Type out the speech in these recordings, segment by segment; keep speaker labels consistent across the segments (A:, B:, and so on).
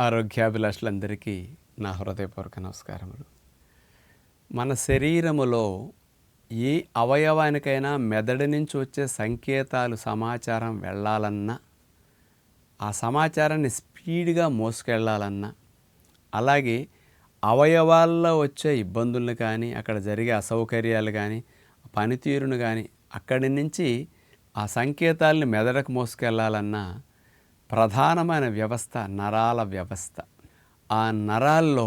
A: ఆరోగ్యాభిలాషులందరికీ నా హృదయపూర్వక నమస్కారములు. మన శరీరములో ఏ అవయవానికైనా మెదడు నుంచి వచ్చే సంకేతాలు సమాచారం వెళ్ళాలన్నా, ఆ సమాచారాన్ని స్పీడ్గా మోసుకెళ్ళాలన్నా, అలాగే అవయవాల్లో వచ్చే ఇబ్బందులను కానీ, అక్కడ జరిగే అసౌకర్యాలు కానీ, పనితీరును కానీ, అక్కడి నుంచి ఆ సంకేతాలను మెదడుకు మోసుకెళ్ళాలన్నా ప్రధానమైన వ్యవస్థ నరాల వ్యవస్థ. ఆ నరాల్లో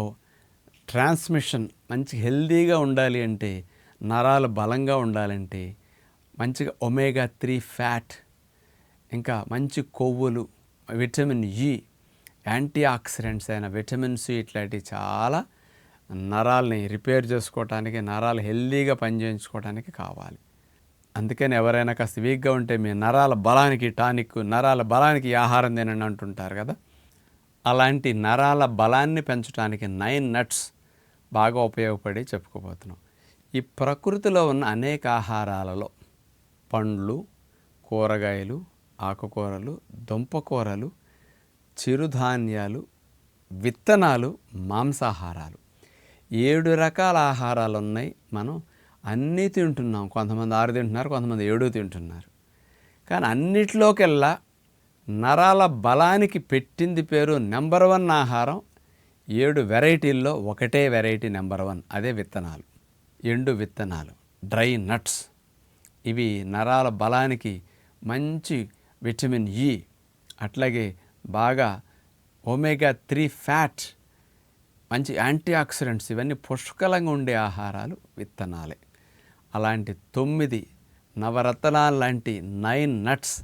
A: ట్రాన్స్మిషన్ మంచి హెల్దీగా ఉండాలి అంటే, నరాలు బలంగా ఉండాలంటే మంచిగా ఒమేగా 3 ఫ్యాట్, ఇంకా మంచి కొవ్వులు, విటమిన్ ఇ, యాంటీ ఆక్సిడెంట్స్ అయిన విటమిన్ సి ఇట్లాంటివి చాలా నరాల్ని రిపేర్ చేసుకోవటానికి, నరాలు హెల్దీగా పనిచేయించుకోవడానికి కావాలి. అందుకని ఎవరైనా కాస్త వీక్గా ఉంటే మీ నరాల బలానికి టానిక్, నరాల బలానికి ఆహారం తినండి అంటుంటారు కదా. అలాంటి నరాల బలాన్ని పెంచడానికి 9 నట్స్ బాగా ఉపయోగపడి చెప్పుకోబోతున్నాం. ఈ ప్రకృతిలో ఉన్న అనేక ఆహారాలలో పండ్లు, కూరగాయలు, ఆకుకూరలు, దుంపకూరలు, చిరుధాన్యాలు, విత్తనాలు, మాంసాహారాలు 7 రకాల ఆహారాలు ఉన్నాయి. మనం అన్నీ తింటున్నాం. కొంతమంది 6 తింటున్నారు, కొంతమంది 7 తింటున్నారు. కానీ అన్నిట్లోకెల్లా నరాల బలానికి పెట్టింది పేరు నెంబర్ 1 ఆహారం. 7 వెరైటీల్లో ఒకటే వెరైటీ నెంబర్ 1, అదే విత్తనాలు. ఎండు విత్తనాలు, డ్రై నట్స్. ఇవి నరాల బలానికి మంచి విటమిన్ ఇ, అట్లాగే బాగా ఒమేగా 3 ఫ్యాట్, మంచి యాంటీ ఆక్సిడెంట్స్, ఇవన్నీ పుష్కలంగా ఉండే ఆహారాలు విత్తనాలే. అలాంటి 9 నవరత్నాలు లాంటి 9 నట్స్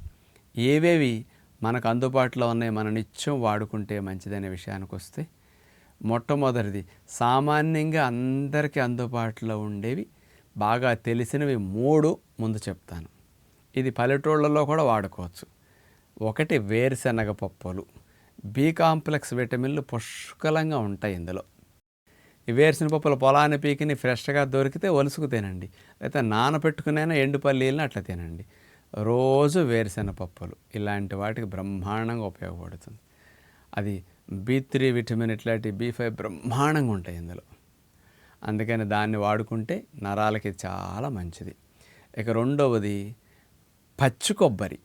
A: ఏవేవి మనకు అందుబాటులో ఉన్నాయి, మనం నిత్యం వాడుకుంటే మంచిదనే విషయానికి వస్తే, మొట్టమొదటిది సామాన్యంగా అందరికీ అందుబాటులో ఉండేవి, బాగా తెలిసినవి 3 ముందు చెప్తాను. ఇది పల్లెటూళ్ళలో కూడా వాడుకోవచ్చు. ఒకటి వేరుశనగ పప్పులు. బి కాంప్లెక్స్ విటమిన్లు పుష్కలంగా ఉంటాయి ఇందులో. ఈ వేరుశనగ పప్పుల పొలాన్ని పీకిని ఫ్రెష్గా దొరికితే ఒలుసుకు తినండి, లేకపోతే నానబెట్టుకునైనా ఎండు పల్లీలను అట్లా తినండి. రోజు వేరుశనగ పప్పులు ఇలాంటి వాటికి బ్రహ్మాండంగా ఉపయోగపడుతుంది. అది B3 విటమిన్, ఇట్లాంటి B5 బ్రహ్మాండంగా ఉంటాయి ఇందులో. అందుకని దాన్ని వాడుకుంటే నరాలకి చాలా మంచిది. ఇక రెండవది పచ్చి కొబ్బరి.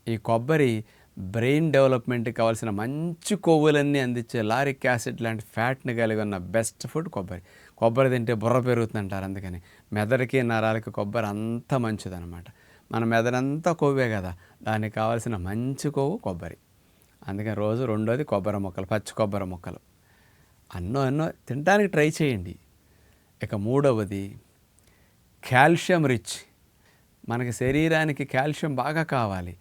A: ఈ కొబ్బరి బ్రెయిన్ డెవలప్మెంట్కి కావాల్సిన మంచి కొవ్వులన్నీ అందించే లారిక్ యాసిడ్ లాంటి ఫ్యాట్ని కలిగి ఉన్న బెస్ట్ ఫుడ్ కొబ్బరి. కొబ్బరి తింటే బుర్ర పెరుగుతుందంటారు. అందుకని మెదడుకి నరాలకి కొబ్బరి అంత మంచిదన్నమాట. మన మెదడంతా కొవ్వే కదా, దానికి కావాల్సిన మంచి కొవ్వు కొబ్బరి. అందుకని రోజు రెండోది కొబ్బరి ముక్కలు, పచ్చి కొబ్బరి ముక్కలు ఎన్నో తినడానికి ట్రై చేయండి. ఇక మూడవది కాల్షియం రిచ్. మనకి శరీరానికి కాల్షియం బాగా కావాలి.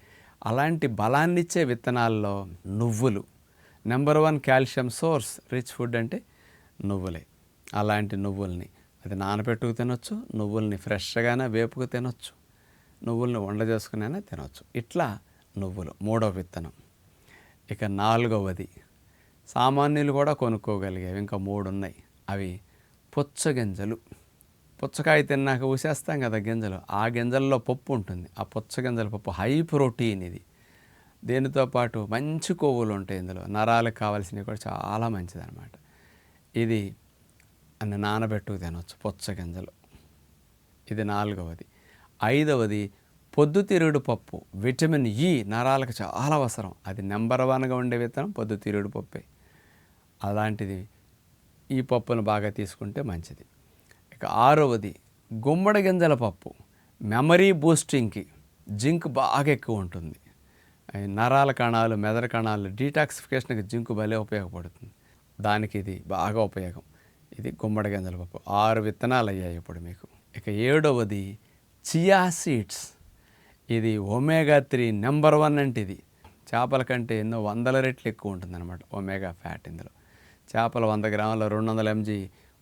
A: అలాంటి బలాన్నిచ్చే విత్తనాల్లో నువ్వులు number 1 calcium source. Rich food అంటే నువ్వులే. అలాంటి నువ్వుల్ని అది నానబెట్టుకు తినొచ్చు, నువ్వుల్ని ఫ్రెష్గానే వేపుకు తినొచ్చు, నువ్వుల్ని వండ చేసుకునైనా తినొచ్చు. ఇట్లా నువ్వులు 3వ విత్తనం. ఇక 4వది సామాన్యులు కూడా కొనుక్కోగలిగేవి ఇంకా 3 ఉన్నాయి. అవి పుచ్చగింజలు. పుచ్చకాయ తిన్నాక ఊసేస్తాం కదా గింజలు, ఆ గింజల్లో పప్పు ఉంటుంది. ఆ పుచ్చగింజల పప్పు హై ప్రోటీన్ ఇది. దీనితో పాటు మంచి కొవ్వులు ఉంటాయి ఇందులో. నరాలకు కావాల్సినవి కూడా చాలా మంచిదన్నమాట. ఇది అన్ని నానబెట్టుకు తినవచ్చు పుచ్చగింజలు. ఇది 4వది. 5వది పొద్దుతిరుగుడు పప్పు. విటమిన్ ఇ నరాలకు చాలా అవసరం. అది నెంబర్ 1గా ఉండే విత్తనం పొద్దుతిరుగుడు పప్పే. అలాంటిది ఈ పప్పును బాగా తీసుకుంటే మంచిది. ఇక 6వది గుమ్మడి గింజల పప్పు. మెమరీ బూస్టింగ్కి జింక్ బాగా ఎక్కువ ఉంటుంది. నరాల కణాలు, మెదడు కణాలు డీటాక్సిఫికేషన్కి జింక్ భలే ఉపయోగపడుతుంది. దానికి ఇది బాగా ఉపయోగం. ఇది గుమ్మడి గింజల పప్పు. 6 విత్తనాలు అయ్యాయి ఇప్పుడు మీకు. ఇక 7వది చియా సీడ్స్. ఇది ఒమేగా 3 నెంబర్ 1 అంటే ఇది చేపల కంటే ఎన్నో 100 రెట్లు ఎక్కువ ఉంటుంది అనమాట ఒమేగా ఫ్యాట్ ఇందులో. చేపలు 100 గ్రాముల 200 mg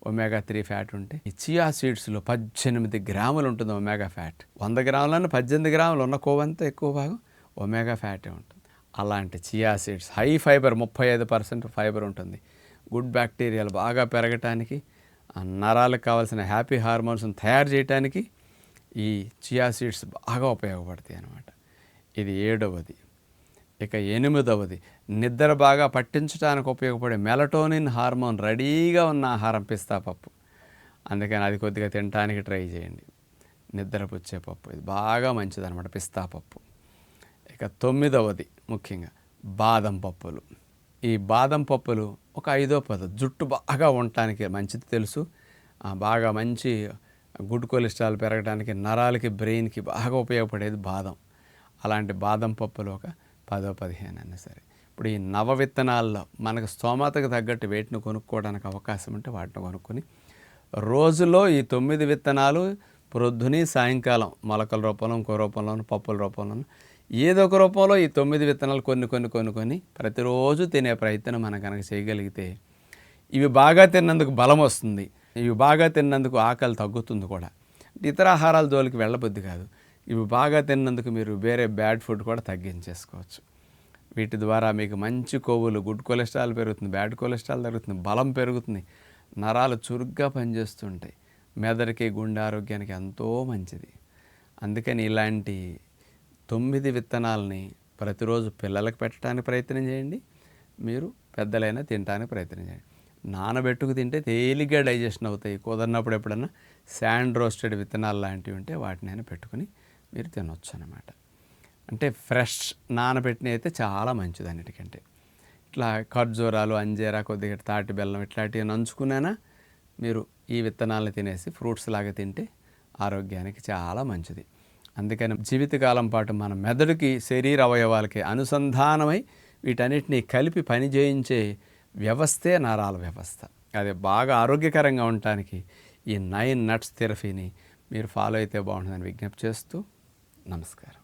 A: ఒమేగా 3 ఫ్యాట్ ఉంటే ఈ చియా సీడ్స్లో 18 గ్రాములు ఉంటుంది ఒమేగా ఫ్యాట్. 100 గ్రాములను 18 గ్రాములు ఉన్న కొవ్వంతా ఎక్కువ భాగం ఒమేగా ఫ్యాటే ఉంటుంది. అలాంటి chia seeds high fibre, 35% fibre ఉంటుంది. గుడ్ బ్యాక్టీరియాలు బాగా పెరగటానికి, నరాలకు కావాల్సిన హ్యాపీ హార్మోన్స్ని తయారు చేయడానికి ఈ చియా సీడ్స్ బాగా ఉపయోగపడతాయి అన్నమాట. ఇది 7వది. ఇక 8వది నిద్ర బాగా పట్టించడానికి ఉపయోగపడే మెలటోనిన్ హార్మోన్ రెడీగా ఉన్న ఆహారం పిస్తా పప్పు. అందుకని అది కొద్దిగా తినడానికి ట్రై చేయండి. నిద్రపుచ్చే పప్పు ఇది బాగా మంచిదన్నమాట పిస్తా పప్పు. ఇక 9వది ముఖ్యంగా బాదం పప్పులు. ఈ బాదం పప్పులు ఒక 5-10 జుట్టు బాగా ఉండటానికి మంచిది తెలుసు. బాగా మంచి గుడ్ కొలెస్ట్రాల్ పెరగడానికి, నరాలకి, బ్రెయిన్కి బాగా ఉపయోగపడేది బాదం. అలాంటి బాదం పప్పులు ఒక 10-15 అయినా సరే. ఇప్పుడు ఈ నవ విత్తనాల్లో మనకు స్తోమతకు తగ్గట్టు వేటిని కొనుక్కోవడానికి అవకాశం ఉంటే వాటిని కొనుక్కొని రోజులో ఈ 9 విత్తనాలు ప్రొద్దుని సాయంకాలం మొలకల రూపంలో, ఇంకో రూపంలోను, పప్పుల రూపంలోను ఏదో ఒక రూపంలో ఈ 9 విత్తనాలు కొన్ని ప్రతిరోజు తినే ప్రయత్నం మనం కనుక చేయగలిగితే ఇవి బాగా తిన్నందుకు బలం వస్తుంది. ఇవి బాగా తిన్నందుకు ఆకలి తగ్గుతుంది కూడా. ఇతర ఆహారాల జోలికి వెళ్ళబుద్ధి కాదు. ఇవి బాగా తిన్నందుకు మీరు వేరే బ్యాడ్ ఫుడ్ కూడా తగ్గించేసుకోవచ్చు. వీటి ద్వారా మీకు మంచి కొవ్వులు, గుడ్ కొలెస్ట్రాల్ పెరుగుతుంది, బ్యాడ్ కొలెస్ట్రాల్ తగ్గుతుంది, బలం పెరుగుతుంది, నరాలు చురుగ్గా పనిచేస్తుంటాయి, మెదడుకి, గుండె ఆరోగ్యానికి ఎంతో మంచిది. అందుకని ఇలాంటి 9 విత్తనాలని ప్రతిరోజు పిల్లలకు పెట్టడానికి ప్రయత్నం చేయండి. మీరు పెద్దలైనా తినడానికి ప్రయత్నం చేయండి. నానబెట్టుకు తింటే తేలిగ్గా డైజెషన్ అవుతాయి. కుదరినప్పుడు ఎప్పుడన్నా శాండ్ రోస్టెడ్ విత్తనాలు లాంటివి ఉంటే వాటినైనా పెట్టుకుని మీరు తినొచ్చు అన్నమాట. అంటే ఫ్రెష్ నానబెట్టినవి అయితే చాలా మంచిది అన్నిటికంటే. ఇట్లా ఖర్జూరాలు, అంజీరా, కొద్దిగా తాటి బెల్లం ఇట్లాంటివి నంచుకునేనా మీరు ఈ విత్తనాలను తినేసి ఫ్రూట్స్ లాగా తింటే ఆరోగ్యానికి చాలా మంచిది. అందుకని జీవితకాలం పాటు మన మెదడుకి, శరీర అవయవాలకి అనుసంధానమై వీటన్నిటినీ కలిపి పనిచేయించే వ్యవస్థే నరాల వ్యవస్థ. అది బాగా ఆరోగ్యకరంగా ఉండటానికి ఈ 9 నట్స్ థెరపీని మీరు ఫాలో అయితే బాగుంటుందని విజ్ఞప్తి చేస్తూ నమస్కారం.